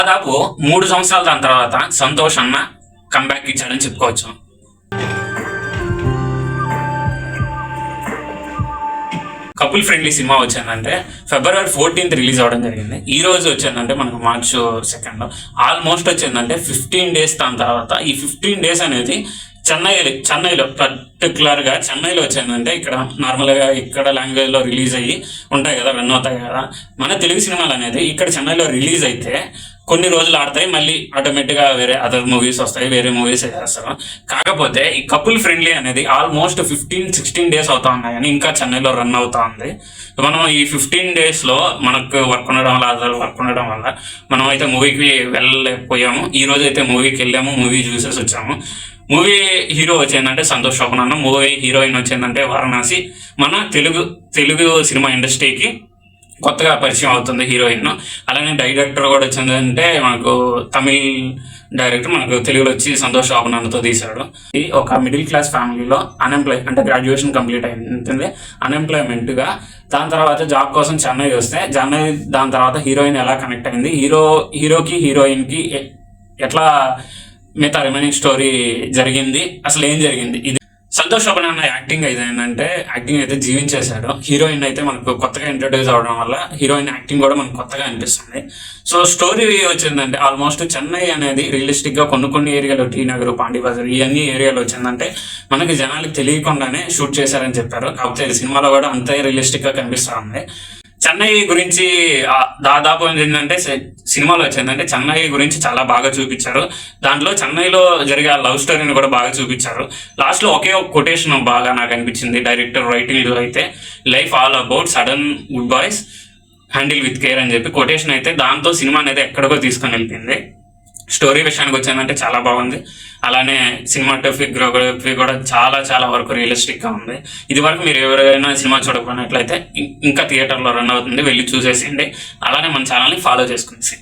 దాదాపు 3 సంవత్సరాల దాని తర్వాత సంతోష్ అన్న కంబ్యాక్ ఇచ్చాడని చెప్పుకోవచ్చు. కపుల్ ఫ్రెండ్లీ సినిమా వచ్చిందంటే February 14th రిలీజ్ అవ్వడం జరిగింది. ఈ రోజు వచ్చిందంటే మనకు March 2 ఆల్మోస్ట్ వచ్చిందంటే 15 days దాని తర్వాత. ఈ 15 days అనేది చెన్నైలో పర్టికులర్గా చెన్నైలో వచ్చిందంటే ఇక్కడ నార్మల్గా ఇక్కడ లాంగ్వేజ్లో రిలీజ్ అయ్యి ఉంటాయి కదా, రన్ అవుతాయి కదా. మన తెలుగు సినిమాలు అనేది ఇక్కడ చెన్నైలో రిలీజ్ అయితే కొన్ని రోజులు ఆడతాయి, మళ్ళీ ఆటోమేటిక్గా వేరే అదర్ మూవీస్ వస్తాయి, వేరే మూవీస్ చేస్తారు. కాకపోతే ఈ కపుల్ ఫ్రెండ్లీ అనేది ఆల్మోస్ట్ 15-16 days అవుతా ఉన్నాయి కానీ ఇంకా చెన్నైలో రన్ అవుతా ఉంది. మనం ఈ 15 daysలో మనకు వర్క్ ఉండడం వల్ల, అదర్ వర్క్ ఉండడం వల్ల మనం అయితే మూవీకి వెళ్ళలేకపోయాము. ఈ రోజు అయితే మూవీకి వెళ్ళాము, మూవీ చూసేసి వచ్చాము. మూవీ హీరో వచ్చిందంటే సంతోష్ శోభన్ అన్న, మూవీ హీరోయిన్ వచ్చిందంటే వారణాసి. మన తెలుగు సినిమా ఇండస్ట్రీకి కొత్తగా పరిచయం అవుతుంది హీరోయిన్. అలానే డైరెక్టర్ కూడా వచ్చిందంటే మనకు తమిళ్ డైరెక్టర్ మనకు తెలుగులో వచ్చి సంతోష్ శోభన్ అన్నతో తీశాడు. ఒక మిడిల్ క్లాస్ ఫ్యామిలీలో అంటే గ్రాడ్యుయేషన్ కంప్లీట్ అయింది, అన్ఎంప్లాయ్మెంట్గా దాని తర్వాత జాబ్ కోసం చెన్నై వస్తే దాని తర్వాత హీరోయిన్ ఎలా కనెక్ట్ అయింది, హీరోకి హీరోయిన్కి ఎట్లా మిగతా రిమైనింగ్ స్టోరీ జరిగింది, అసలు ఏం జరిగింది. ఇది సంతోష్ శోభన్ అన్న యాక్టింగ్ అయితే జీవించేశాడు. హీరోయిన్ అయితే మనకు కొత్తగా ఇంట్రొడ్యూస్ అవడం వల్ల హీరోయిన్ యాక్టింగ్ కూడా మనకు కొత్తగా అనిపిస్తుంది. సో స్టోరీ వచ్చిందంటే ఆల్మోస్ట్ చెన్నై అనేది రియలిస్టిక్ గా కొన్ని ఏరియాలో, టీ నగర్, పాండి బజార్, ఇవన్నీ ఏరియాలో వచ్చిందంటే మనకి జనాలకు తెలియకుండానే షూట్ చేశారని చెప్పారు. కాకపోతే సినిమాలో కూడా అంతే రియలిస్టిక్ గా కనిపిస్తా ఉంది. చెన్నై గురించి దాదాపు ఏంటంటే సినిమాలో వచ్చిందంటే చెన్నై గురించి చాలా బాగా చూపించారు. దాంట్లో చెన్నైలో జరిగే లవ్ స్టోరీని కూడా బాగా చూపించారు. లాస్ట్ లో ఒకే ఒక కొటేషన్ బాగా నాకు అనిపించింది డైరెక్టర్ రైటింగ్ లో అయితే, life all about sudden good boys handle with care అని చెప్పి కొటేషన్ అయితే దాంతో సినిమా అనేది ఎక్కడికో తీసుకొని వెళ్ళింది. స్టోరీ విషయానికి వచ్చిందంటే చాలా బాగుంది. అలానే సినిమాటోగ్రఫీ కూడా చాలా వరకు రియలిస్టిక్ గా ఉంది. ఇది వరకు మీరు ఎవరైనా సినిమా చూడకపోయినట్లయితే ఇంకా థియేటర్లో రన్ అవుతుంది, వెళ్ళి చూసేసేయండి. అలానే మన ఛానల్ని ఫాలో చేసుకునేసి